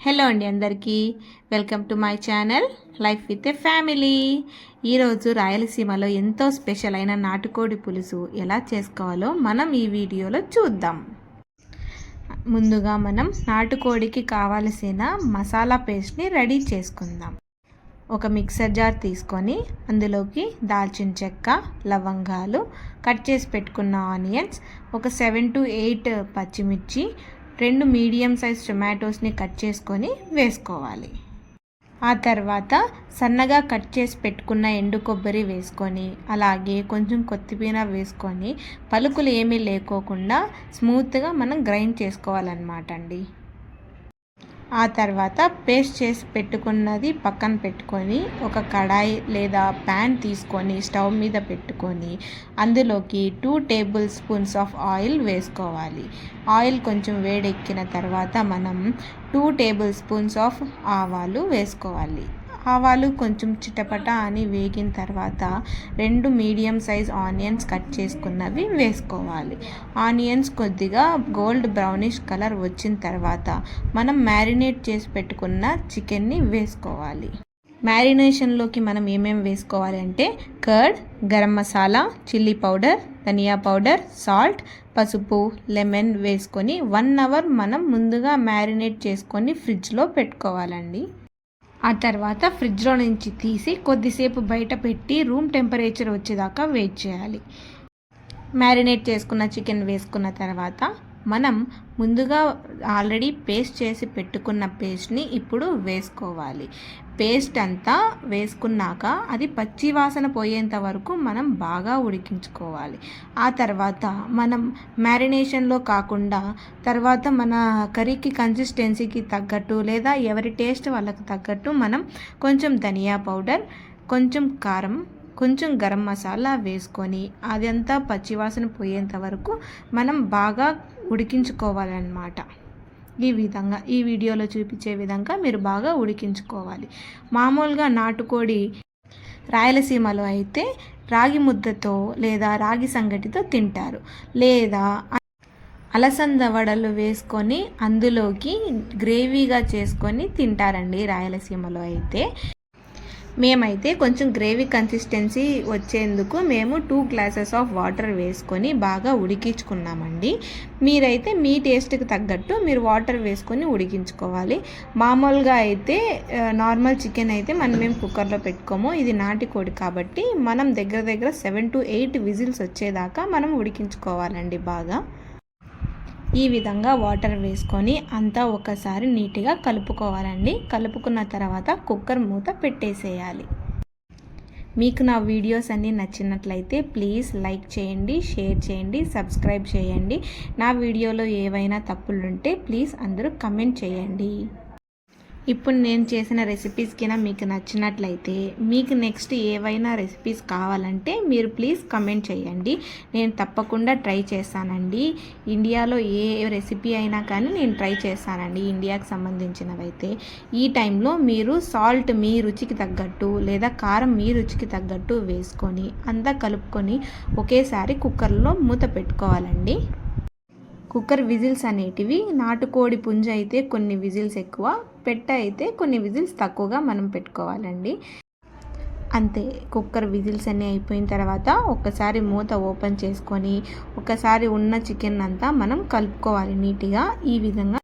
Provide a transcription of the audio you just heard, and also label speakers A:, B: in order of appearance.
A: Hello అండి అందరికీ welcome to my channel life with a family. ఈరోజు రాయలసీమలో ఎంతో స్పెషల్ అయిన నాటుకోడి పులుసు ఎలా చేసుకోవాలో మనం ఈ వీడియోలో చూద్దాం. ముందుగా మనం నాటుకోడికి కావలసిన మసాలా పేస్ట్ని రెడీ చేసుకుందాం. ఒక మిక్సర్ జార్ తీసుకొని అందులోకి దాల్చిన చెక్క, లవంగాలు, కట్ చేసి పెట్టుకున్న ఆనియన్స్, ఒక 7 to 8 పచ్చిమిర్చి, 2 మీడియం సైజ్ టొమాటోస్ని కట్ చేసుకొని వేసుకోవాలి. ఆ తర్వాత సన్నగా కట్ చేసి పెట్టుకున్న ఎండు కొబ్బరి వేసుకొని, అలాగే కొంచెం కొత్తిమీర వేసుకొని పలుకులు ఏమీ లేకోకుండా స్మూత్గా మనం గ్రైండ్ చేసుకోవాలన్నమాట అండి. ఆ తర్వాత పేస్ట్ చేసి పెట్టుకున్నది పక్కన పెట్టుకొని ఒక కడాయి లేదా ప్యాన్ తీసుకొని స్టవ్ మీద పెట్టుకొని అందులోకి 2 టేబుల్ స్పూన్స్ ఆఫ్ ఆయిల్ వేసుకోవాలి. ఆయిల్ కొంచెం వేడెక్కిన తర్వాత మనం 2 టేబుల్ స్పూన్స్ ఆఫ్ ఆవాలు వేసుకోవాలి. ఆవాలు కొంచెం చిటపట అని వేగిన తర్వాత 2 మీడియం సైజ్ ఆనియన్స్ కట్ చేసుకున్నవి వేసుకోవాలి. ఆనియన్స్ కొద్దిగా గోల్డ్ బ్రౌనిష్ కలర్ వచ్చిన తర్వాత మనం మ్యారినేట్ చేసి పెట్టుకున్న చికెన్ని వేసుకోవాలి. మ్యారినేషన్లోకి మనం ఏమేమి వేసుకోవాలి అంటే curd, garam masala, chilli powder, ధనియా పౌడర్, సాల్ట్, పసుపు, లెమన్ వేసుకొని 1 అవర్ మనం ముందుగా మ్యారినేట్ చేసుకొని ఫ్రిడ్జ్లో పెట్టుకోవాలండి. ఆ తర్వాత ఫ్రిడ్జ్లో నుంచి తీసి కొద్దిసేపు బయట పెట్టి రూమ్ టెంపరేచర్ వచ్చేదాకా వెయిట్ చేయాలి. మ్యారినేట్ చేసుకున్న చికెన్ వేసుకున్న తర్వాత మనం ముందుగా ఆల్రెడీ పేస్ట్ చేసి పెట్టుకున్న పేస్ట్ని ఇప్పుడు వేసుకోవాలి. పేస్ట్ అంతా వేసుకున్నాక అది పచ్చి వాసన పోయేంత వరకు మనం బాగా ఉడికించుకోవాలి. ఆ తర్వాత మనం మ్యారినేషన్లో కాకుండా తర్వాత మన కర్రీకి కన్సిస్టెన్సీకి తగ్గట్టు లేదా ఎవరి టేస్ట్ వాళ్ళకి తగ్గట్టు మనం కొంచెం ధనియా పౌడర్, కొంచెం కారం, కొంచెం గరం మసాలా వేసుకొని అదంతా పచ్చివాసన పోయేంత వరకు మనం బాగా ఉడికించుకోవాలన్నమాట. ఈ విధంగా ఈ వీడియోలో చూపించే విధంగా మీరు బాగా ఉడికించుకోవాలి. మామూలుగా నాటుకోడి రాయలసీమలో అయితే రాగి ముద్దతో లేదా రాగి సంగటితో తింటారు, లేదా అలసంద వడలు వేసుకొని అందులోకి గ్రేవీగా చేసుకొని తింటారండి రాయలసీమలో అయితే. మేమైతే కొంచెం గ్రేవీ కన్సిస్టెన్సీ వచ్చేందుకు మేము 2 గ్లాసెస్ ఆఫ్ వాటర్ వేసుకొని బాగా ఉడికించుకున్నామండి. మీరైతే మీ టేస్ట్కి తగ్గట్టు మీరు వాటర్ వేసుకొని ఉడికించుకోవాలి. మామూలుగా అయితే నార్మల్ చికెన్ అయితే మేము కుక్కర్లో పెట్టుకోము. ఇది నాటుకోడి కాబట్టి మనం దగ్గర 7 to 8 విజిల్స్ వచ్చేదాకా మనం ఉడికించుకోవాలండి బాగా. ఈ విధంగా వాటర్ వేసుకొని అంతా ఒకసారి నీట్గా కలుపుకోవాలండి. కలుపుకున్న తర్వాత కుక్కర్ మూత పెట్టేసేయాలి. మీకు నా వీడియోస్ అన్నీ నచ్చినట్లయితే ప్లీజ్ లైక్ చేయండి, షేర్ చేయండి, సబ్స్క్రైబ్ చేయండి. నా వీడియోలో ఏవైనా తప్పులుంటే ప్లీజ్ అందరూ కమెంట్ చేయండి. ఇప్పుడు నేను చేసిన రెసిపీస్ కింద మీకు నచ్చినట్లయితే మీకు నెక్స్ట్ ఏవైనా రెసిపీస్ కావాలంటే మీరు ప్లీజ్ కమెంట్ చేయండి. నేను తప్పకుండా ట్రై చేస్తానండి. ఇండియాలో ఏ రెసిపీ అయినా కానీ నేను ట్రై చేస్తానండి, ఇండియాకి సంబంధించినవైతే. ఈ టైంలో మీరు సాల్ట్ మీ రుచికి తగ్గట్టు లేదా కారం మీ రుచికి తగ్గట్టు వేసుకొని అంతా కలుపుకొని ఒకేసారి కుక్కర్లో మూత పెట్టుకోవాలండి. కుక్కర్ విజిల్స్ అనేటివి నాటుకోడి పుంజ అయితే కొన్ని విజిల్స్ ఎక్కువ, పెట్ట అయితే కొన్ని విజిల్స్ తక్కువగా మనం పెట్టుకోవాలండి. అంతే, కుక్కర్ విజిల్స్ అన్నీ అయిపోయిన తర్వాత ఒకసారి మూత ఓపెన్ చేసుకొని ఒకసారి ఉన్న చికెన్ అంతా మనం కలుపుకోవాలి నీట్గా. ఈ విధంగా